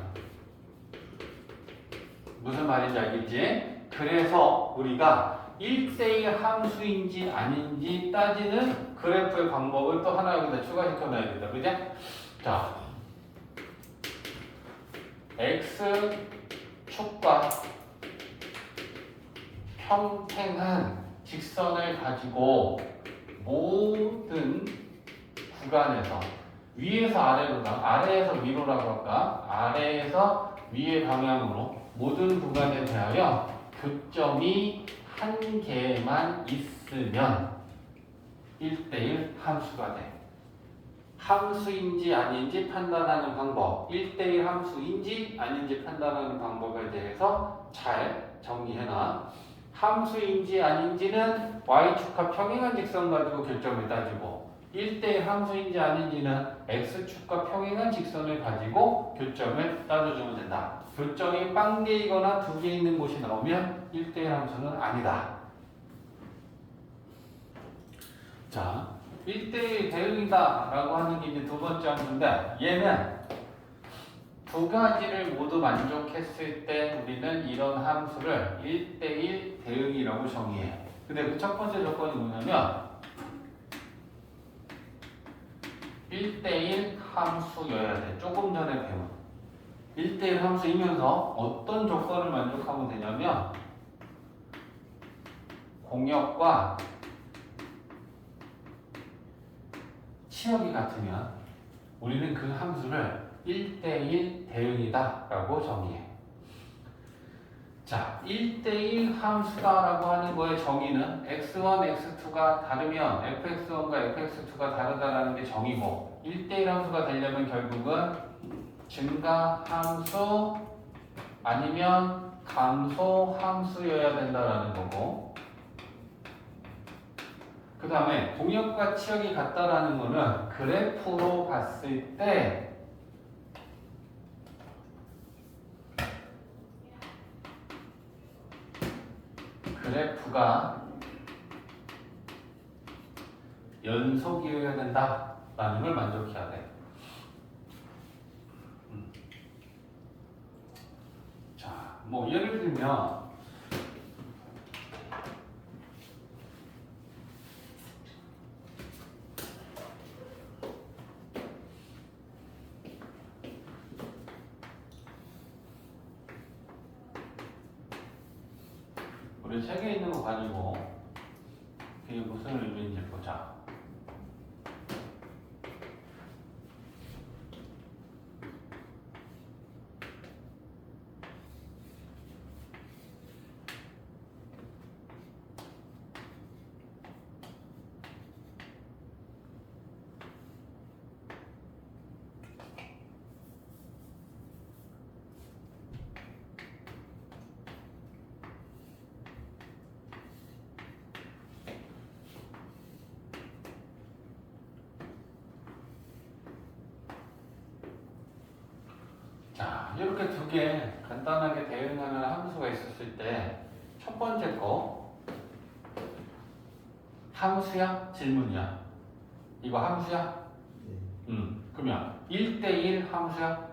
무슨 말인지 알겠지? 그래서 우리가 1대1 함수인지 아닌지 따지는 그래프의 방법을 또 하나 여기다 추가시켜 놔야겠다. 그지? 자, x축과 평행한 직선을 가지고 모든 구간에서 위에서 아래로 아래에서 위로라고 할까? 아래에서 위의 방향으로 모든 구간에 대하여 교점이 한 개만 있으면 1대1 함수가 돼. 함수인지 아닌지 판단하는 방법, 1대1 함수인지 아닌지 판단하는 방법에 대해서 잘 정리해놔. 함수인지 아닌지는 y축과 평행한 직선 가지고 교점을 따지고 1대1 함수인지 아닌지는 x축과 평행한 직선을 가지고 교점을 따져주면 된다. 교점이 빵개이거나 두 개 있는 곳이 나오면 1대1 함수는 아니다. 자, 1대1 대응이다 라고 하는 게 이제 두 번째 함수인데 얘는 두 가지를 모두 만족했을 때 우리는 이런 함수를 1대1 대응이라고 정의해. 근데 그 첫 번째 조건이 뭐냐면 1대1 함수여야 돼. 조금 전에 배운 1대1 함수이면서 어떤 조건을 만족하면 되냐면 공역과 치역이 같으면 우리는 그 함수를 1대1 대응이다 라고 정의해. 자, 1대1 함수다라고 하는 거의 정의는 x1, x2가 다르면 fx1과 fx2가 다르다라는 게 정의고 1대1 함수가 되려면 결국은 증가 함수 아니면 감소 함수여야 된다라는 거고 그 다음에 공역과 치역이 같다라는 거는 그래프로 봤을 때 그래프가 연속이어야 된다라는 걸 만족해야 돼. 자, 뭐 예를 들면 우리 책에 있는 거 가지고 그게 무슨 의미인지 보자. 자, 이렇게 두 개 간단하게 대응하는 함수가 있었을 때 첫 번째 거 함수야? 질문이야? 이거 함수야? 그러면 1대1 함수야?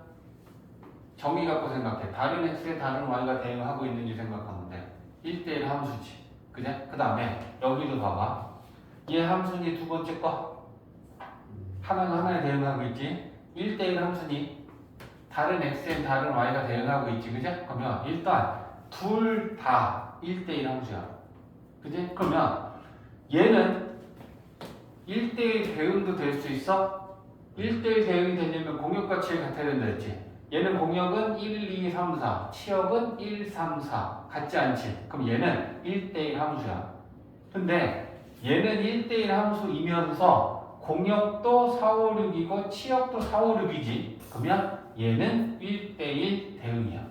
정의 갖고 생각해. 다른 x에 다른 y가 대응하고 있는지 생각하면 돼. 1대1 함수지. 그제? 그 다음에 여기도 봐봐. 얘 함수니 두 번째 거? 하나가 하나에 대응하고 있지? 1대1 함수니 다른 x엔 다른 y가 대응하고 있지, 그지? 그러면 일단 둘 다 1대1 함수야. 그지? 그러면 얘는 1대1 대응도 될 수 있어? 1대1 대응이 되려면 공역과 치역이 같아야 된다 했지? 얘는 공역은 1, 2, 3, 4, 치역은 1, 3, 4 같지 않지? 그럼 얘는 1대1 함수야. 근데 얘는 1대1 함수이면서 공역도 4, 5, 6이고 치역도 4, 5, 6이지? 그러면 얘는 1대1 대응이야.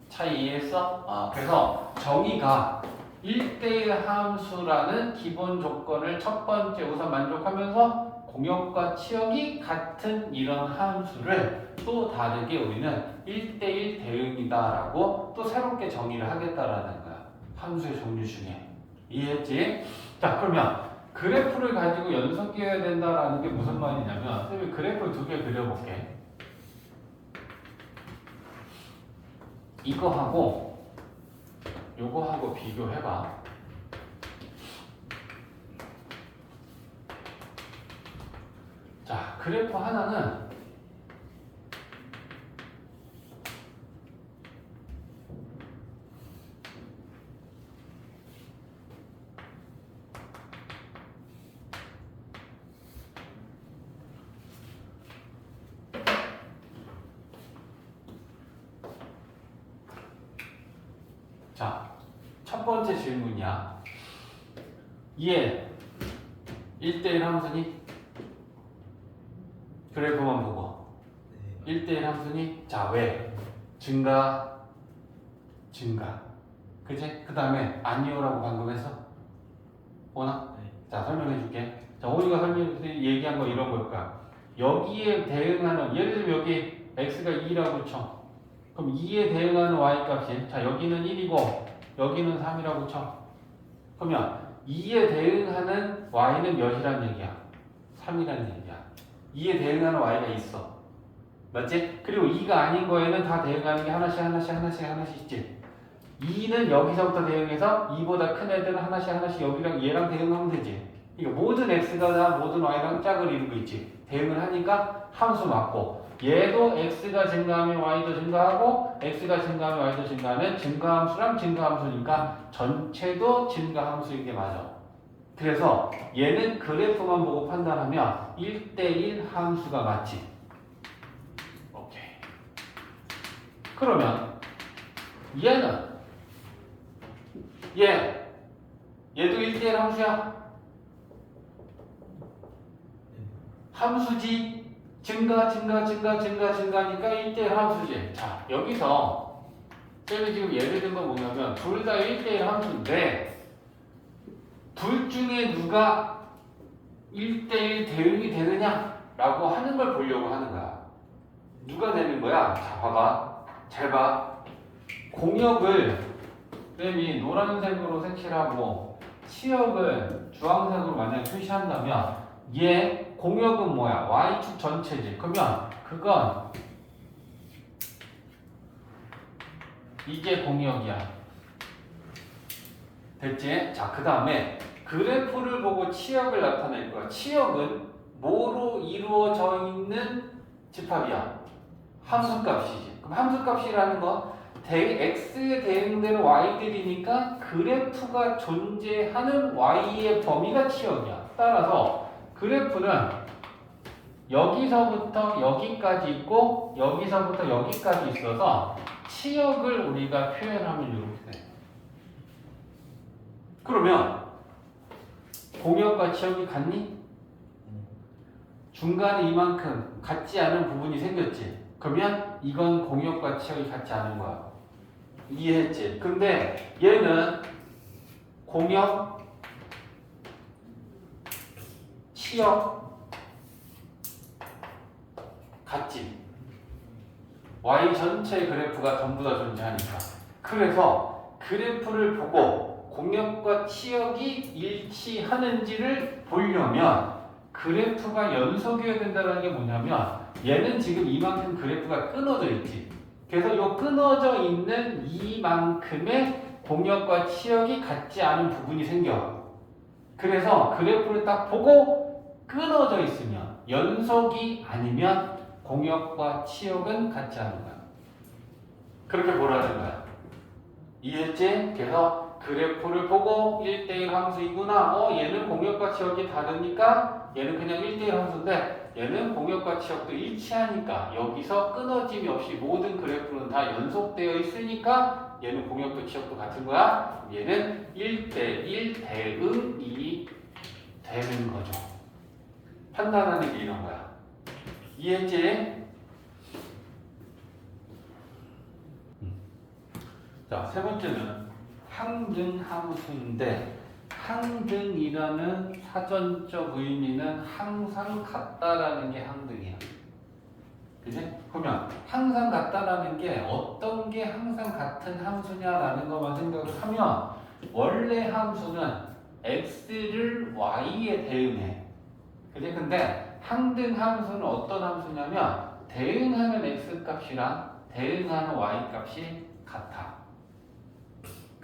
차이 이해했어? 그래서 정의가 1대1 함수라는 기본 조건을 첫 번째 우선 만족하면서 공역과 치역이 같은 이런 함수를 또 다르게 우리는 1대1 대응이다라고 또 새롭게 정의를 하겠다라는 거야. 함수의 종류 중에. 이해했지? 자, 그러면 그래프를 가지고 연속이어야 된다라는 게 무슨 말이냐면 선생님이 그래프를 두 개 그려볼게. 이거하고 요거하고 비교해봐. 자, 그래프 하나는 자, 첫 번째 질문이야. 얘 1대1 함수니? 그래프만 보고 1대1 함수니? 자, 왜? 증가 그치? 그 다음에 아니오라고 방금 했어? 오나? 네. 자, 설명해 줄게. 자, 오니가 얘기한 거 이런 걸 거야. 여기에 대응하는, 예를 들면 여기 x가 2라고 쳐. 그럼 2에 대응하는 y 값이, 자, 여기는 1이고 여기는 3이라고 쳐. 그러면 2에 대응하는 y는 몇이란 얘기야? 3이란 얘기야. 2에 대응하는 y가 있어. 맞지? 그리고 2가 아닌 거에는 다 대응하는 게 하나씩 있지. 2는 여기서부터 대응해서 2보다 큰 애들은 하나씩 여기랑 얘랑 대응하면 되지. 그러니까 모든 x가 다 모든 y랑 짝을 이루고 있지. 대응을 하니까 함수 맞고, 얘도 x가 증가하면 y도 증가하고 x가 증가하면 y도 증가하는 증가함수랑 증가함수니까 전체도 증가함수인 게 맞아. 그래서 얘는 그래프만 보고 판단하면 1대1 함수가 맞지. 오케이. 그러면 얘는 얘도 1대1 함수야? 함수지. 증가니까 1대1 함수지. 자, 여기서 쌤이 지금 예를 든 거 뭐냐면 둘 다 1대1 함수인데 둘 중에 누가 1대1 대응이 되느냐 라고 하는 걸 보려고 하는 거야. 누가 되는 거야? 자, 봐봐. 잘 봐. 공역을 쌤이 노란색으로 색칠하고 치역을 주황색으로 만약에 표시한다면 얘 공역은 뭐야? y축 전체지. 그러면 그건 이게 공역이야. 됐지? 자, 그 다음에 그래프를 보고 치역을 나타낼 거야. 치역은 뭐로 이루어져 있는 집합이야? 함수값이지. 그럼 함수값이라는 거 x에 대응되는 y들이니까 그래프가 존재하는 y의 범위가 치역이야. 따라서 그래프는 여기서부터 여기까지 있고 여기서부터 여기까지 있어서 치역을 우리가 표현하면 이렇게 돼. 그러면 공역과 치역이 같니? 중간에 이만큼 같지 않은 부분이 생겼지. 그러면 이건 공역과 치역이 같지 않은 거야. 이해했지? 근데 얘는 공역, 치역 같지? y 전체 그래프가 전부 다 존재하니까. 그래서 그래프를 보고 공역과 치역이 일치하는지를 보려면 그래프가 연속이어야 된다는 게 뭐냐면 얘는 지금 이만큼 그래프가 끊어져 있지. 그래서 이 끊어져 있는 이만큼의 공역과 치역이 같지 않은 부분이 생겨. 그래서 그래프를 딱 보고 끊어져 있으면 연속이 아니면 공역과 치역은 같지 않은 거야. 그렇게 보라는 거야. 이해했지? 그래서 그래프를 보고 1대1 함수이구나. 얘는 공역과 치역이 다르니까 얘는 그냥 1대1 함수인데 얘는 공역과 치역도 일치하니까 여기서 끊어짐이 없이 모든 그래프는 다 연속되어 있으니까 얘는 공역도 치역도 같은 거야. 얘는 1대1 대응이 되는 거죠. 판단하는 게 이런 거야. 이해했지? 자, 세 번째는 항등함수인데 항등이라는 사전적 의미는 항상 같다라는 게 항등이야. 그지? 그러면 항상 같다라는 게 어떤 게 항상 같은 함수냐라는 것만 생각을 하면 원래 함수는 x를 y에 대응해. 그지? 근데 항등함수는 어떤 함수냐면 대응하는 x값이랑 대응하는 y값이 같아.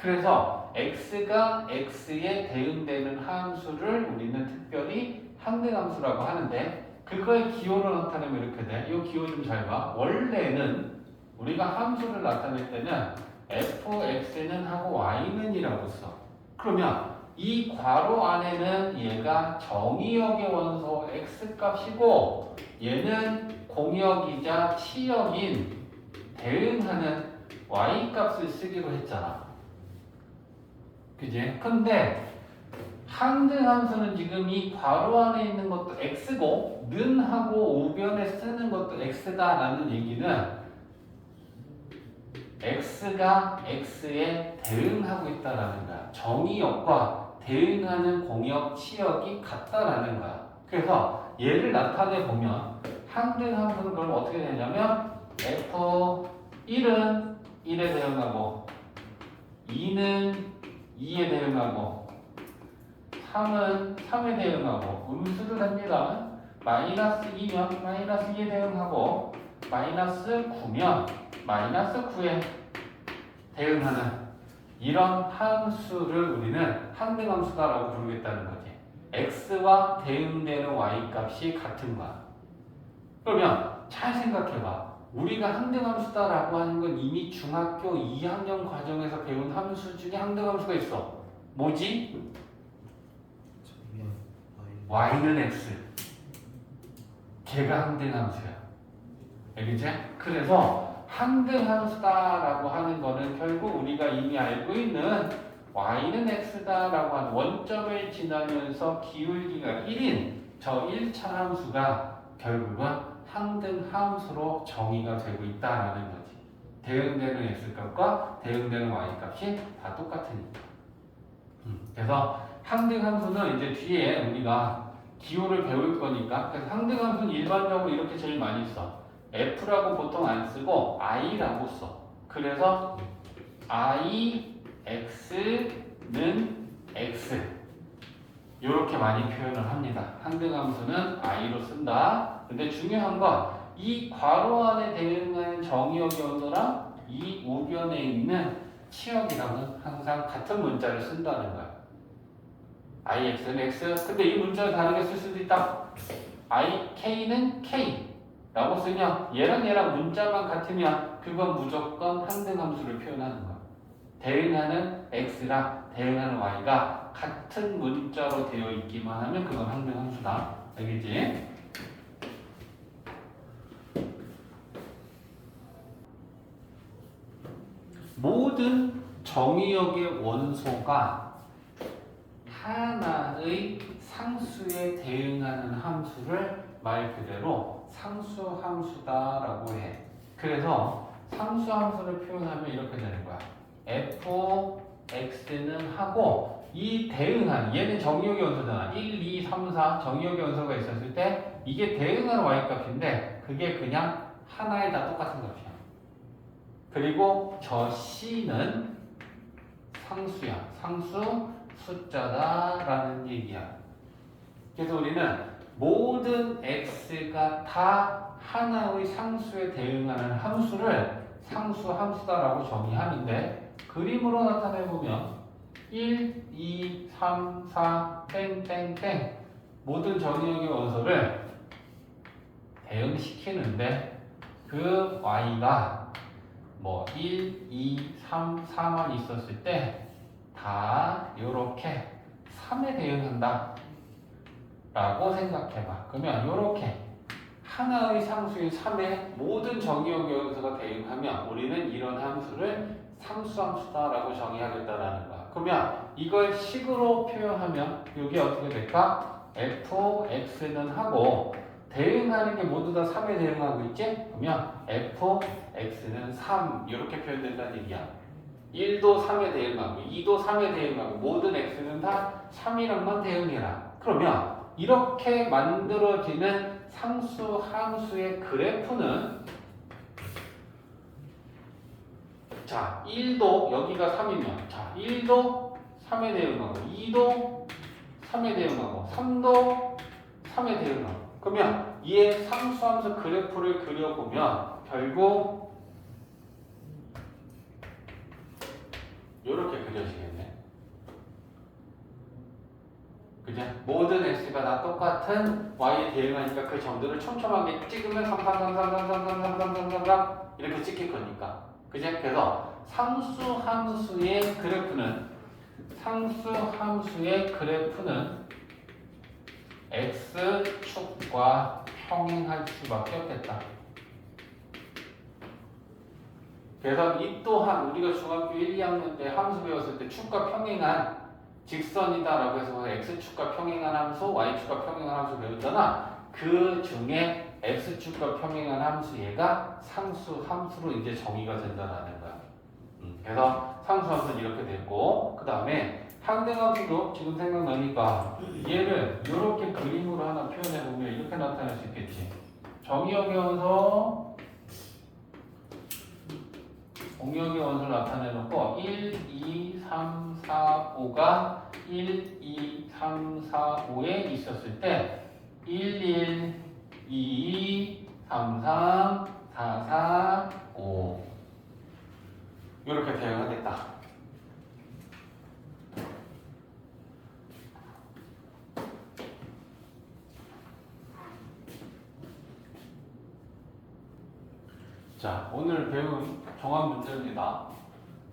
그래서 x가 x에 대응되는 함수를 우리는 특별히 항등함수라고 하는데 그거의 기호로 나타내면 이렇게 돼. 이 기호 좀 잘 봐. 원래는 우리가 함수를 나타낼 때는 fx는 하고 y는 이라고 써. 그러면 이 괄호 안에는 얘가 정의역의 원소 x값이고 얘는 공역이자 치역인 대응하는 y값을 쓰기로 했잖아. 그지? 근데 항등함수는 지금 이 괄호 안에 있는 것도 x고 는하고 우변에 쓰는 것도 x다라는 얘기는 x가 x에 대응하고 있다라는 거야. 정의역과 대응하는 공역, 치역이 같다라는 거야. 그래서 얘를 나타내 보면 항등함수는 그럼 어떻게 되냐면 f1은 1에 대응하고 2는 2에 대응하고 3은 3에 대응하고 음수를 합니다. 마이너스 2면 마이너스 2에 대응하고 마이너스 9면 마이너스 9에 대응하는 이런 함수를 우리는 항등함수다라고 부르겠다는 거지. x와 대응되는 y값이 같은 거야. 그러면 잘 생각해봐. 우리가 항등함수다라고 하는 건 이미 중학교 2학년 과정에서 배운 함수 중에 항등함수가 있어. 뭐지? y는 x. 걔가 항등함수야. 알겠지? 그래서 항등함수다라고 하는 거는 결국 우리가 이미 알고 있는 y는 x다라고 하는 원점을 지나면서 기울기가 1인 저 1차 함수가 결국은 항등함수로 정의가 되고 있다라는 거지. 대응되는 x값과 대응되는 y값이 다 똑같으니까. 그래서 항등함수는 이제 뒤에 우리가 기호를 배울 거니까 그래서 항등함수는 일반적으로 이렇게 제일 많이 써. f라고 보통 안 쓰고 i라고 써. 그래서 i, x는 x 이렇게 많이 표현을 합니다. 항등함수는 i로 쓴다. 근데 중요한 건 이 괄호 안에 대응하는 정의역의 원소랑 이 우변에 있는 치역이랑은 항상 같은 문자를 쓴다는 거야. ix는 x. 근데 이 문자를 다르게 쓸 수도 있다. ik는 k. 라고 쓰면 얘랑 얘랑 문자만 같으면 그건 무조건 항등함수를 표현하는 거야. 대응하는 x랑 대응하는 y가 같은 문자로 되어 있기만 하면 그건 항등함수다. 알겠지? 모든 정의역의 원소가 하나의 상수에 대응하는 함수를 말 그대로 상수함수다라고 해. 그래서 상수함수를 표현하면 이렇게 되는 거야. fx는 하고 이 대응하는 얘는 정의역의 원소잖아. 1, 2, 3, 4 정의역의 원소가 있었을 때 이게 대응하는 y값인데 그게 그냥 하나에 다 똑같은 값이야. 그리고 저 c는 상수야. 상수 숫자다라는 얘기야. 그래서 우리는 모든 x가 다 하나의 상수에 대응하는 함수를 상수 함수다라고 정의하는데 그림으로 나타내보면 1, 2, 3, 4, 땡땡땡 모든 정의역의 원소를 대응시키는데 그 y가 뭐 1, 2, 3, 4만 있었을 때 다 이렇게 3에 대응한다 라고 생각해봐. 그러면 이렇게 하나의 상수인 3에 모든 정의역의 원소가 대응하면 우리는 이런 함수를 상수함수다 라고 정의하겠다라는 거야. 그러면 이걸 식으로 표현하면 이게 어떻게 될까? fx는 하고 대응하는 게 모두 다 3에 대응하고 있지? 그러면 fx는 3 이렇게 표현된다는 얘기야. 1도 3에 대응하고 2도 3에 대응하고 모든 x는 다 3이랑만 대응해라. 그러면 이렇게 만들어지는 상수 함수의 그래프는 자 1도 여기가 3이면 자 1도 3에 대응하고 2도 3에 대응하고 3도 3에 대응하고 그러면 이의 상수함수 그래프를 그려보면 결국 이렇게 그려지겠네. 그죠? 모든 x가 다 똑같은 y에 대응하니까 그 점들을 촘촘하게 찍으면 3, 3, 3, 3, 3, 3, 3, 3, 3, 3, 3 이렇게 찍힐 거니까. 그죠? 그래서 상수함수의 그래프는 x축과 평행할 수밖에 없겠다. 그래서 이 또한 우리가 중학교 1, 2학년 때 함수 배웠을 때 축과 평행한 직선이다라고 해서 x축과 평행한 함수, y축과 평행한 함수 배웠잖아. 그 중에 x축과 평행한 함수 얘가 상수 함수로 이제 정의가 된다라는 거야. 그래서 상수 함수는 이렇게 됐고 그 다음에 항등함수도 지금 생각나니까 얘를 이렇게 그림으로 하나 표현해 보면 이렇게 나타낼 수 있겠지. 정의역의 원소 공역의 원소를 나타내놓고 1, 2, 3, 4, 5가 1, 2, 3, 4, 5에 있었을 때 1, 1, 2, 3, 3, 4, 4, 5 이렇게 대응하겠다. 자, 오늘 배운 정한 문제입니다.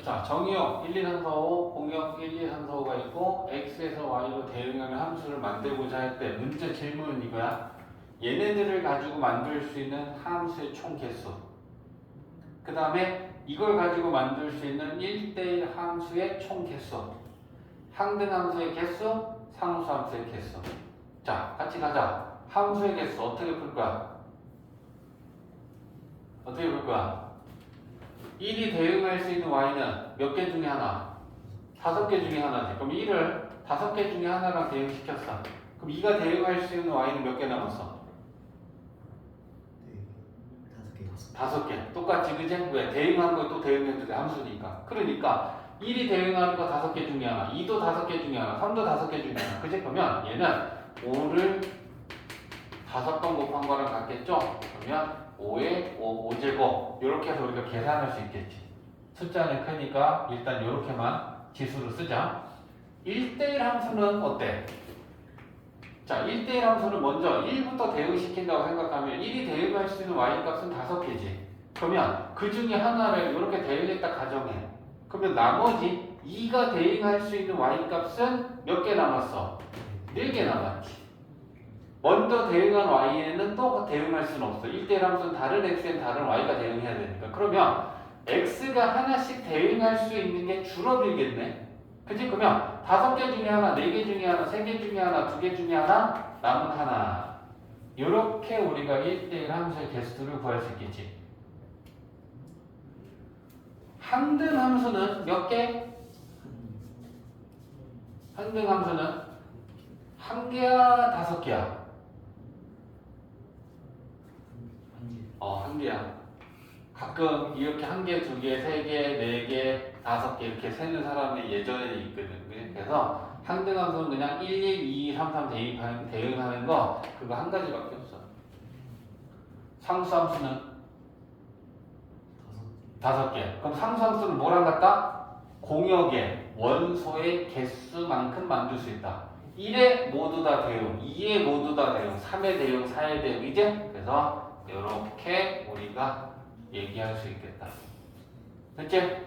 자, 정의역 1, 2, 3, 4, 5, 공역 1, 2, 3, 4, 5가 있고 x에서 y로 대응하는 함수를 만들고자 할 때 문제 질문은 이거야. 얘네들을 가지고 만들 수 있는 함수의 총 개수. 그 다음에 이걸 가지고 만들 수 있는 1대1 함수의 총 개수. 항등함수의 개수, 상수함수의 개수. 자, 같이 가자. 함수의 개수 어떻게 풀 거야? 어떻게 볼 거야? 1이 대응할 수 있는 y는 몇 개 중에 하나? 5개 중에 하나지. 그럼 1을 5개 중에 하나랑 대응시켰어. 그럼 2가 대응할 수 있는 y는 몇 개 남았어? 5개. 똑같지, 그지? 왜? 대응한 거에 또 대응해도 돼. 함수니까. 그러니까 1이 대응하는 거 5개 중에 하나, 2도 5개 중에 하나, 3도 5개 중에 하나. 그지? 그러면 얘는 5를 5번 곱한 거랑 같겠죠? 그러면 5에 5제곱 이렇게 해서 우리가 계산할 수 있겠지. 숫자는 크니까 일단 이렇게만 지수로 쓰자. 1대1 함수는 어때? 자, 1대1 함수를 먼저 1부터 대응시킨다고 생각하면 1이 대응할 수 있는 y값은 5개지. 그러면 그 중에 하나를 이렇게 대응했다 가정해. 그러면 나머지 2가 대응할 수 있는 y값은 몇 개 남았어? 4개 남았지. 먼저 대응한 y에는 또 대응할 수는 없어. 1대1 함수는 다른 x엔 다른 y가 대응해야 되니까. 그러면 x가 하나씩 대응할 수 있는 게 줄어들겠네. 그치? 그러면 5개 중에 하나, 4개 중에 하나, 3개 중에 하나, 2개 중에 하나, 남은 하나. 이렇게 우리가 1대1 함수의 개수를 구할 수 있겠지. 항등 함수는 몇 개? 항등 함수는 1개야, 5개야? 1개야. 가끔 이렇게 1개, 2개, 3개, 4개, 5개 이렇게 세는 사람이 예전에 있거든. 그래서 항등 함수는 그냥 1, 2, 3, 3 대응하는 거 그거 한 가지밖에 없어. 상수 함수는 5개. 그럼 상수 함수는 뭐랑 같다? 공역의 원소의 개수만큼 만들 수 있다. 1에 모두 다 대응, 2에 모두 다 대응, 3에 대응, 4에 대응. 이제 그래서 이렇게 우리가 얘기할 수 있겠다. 됐지?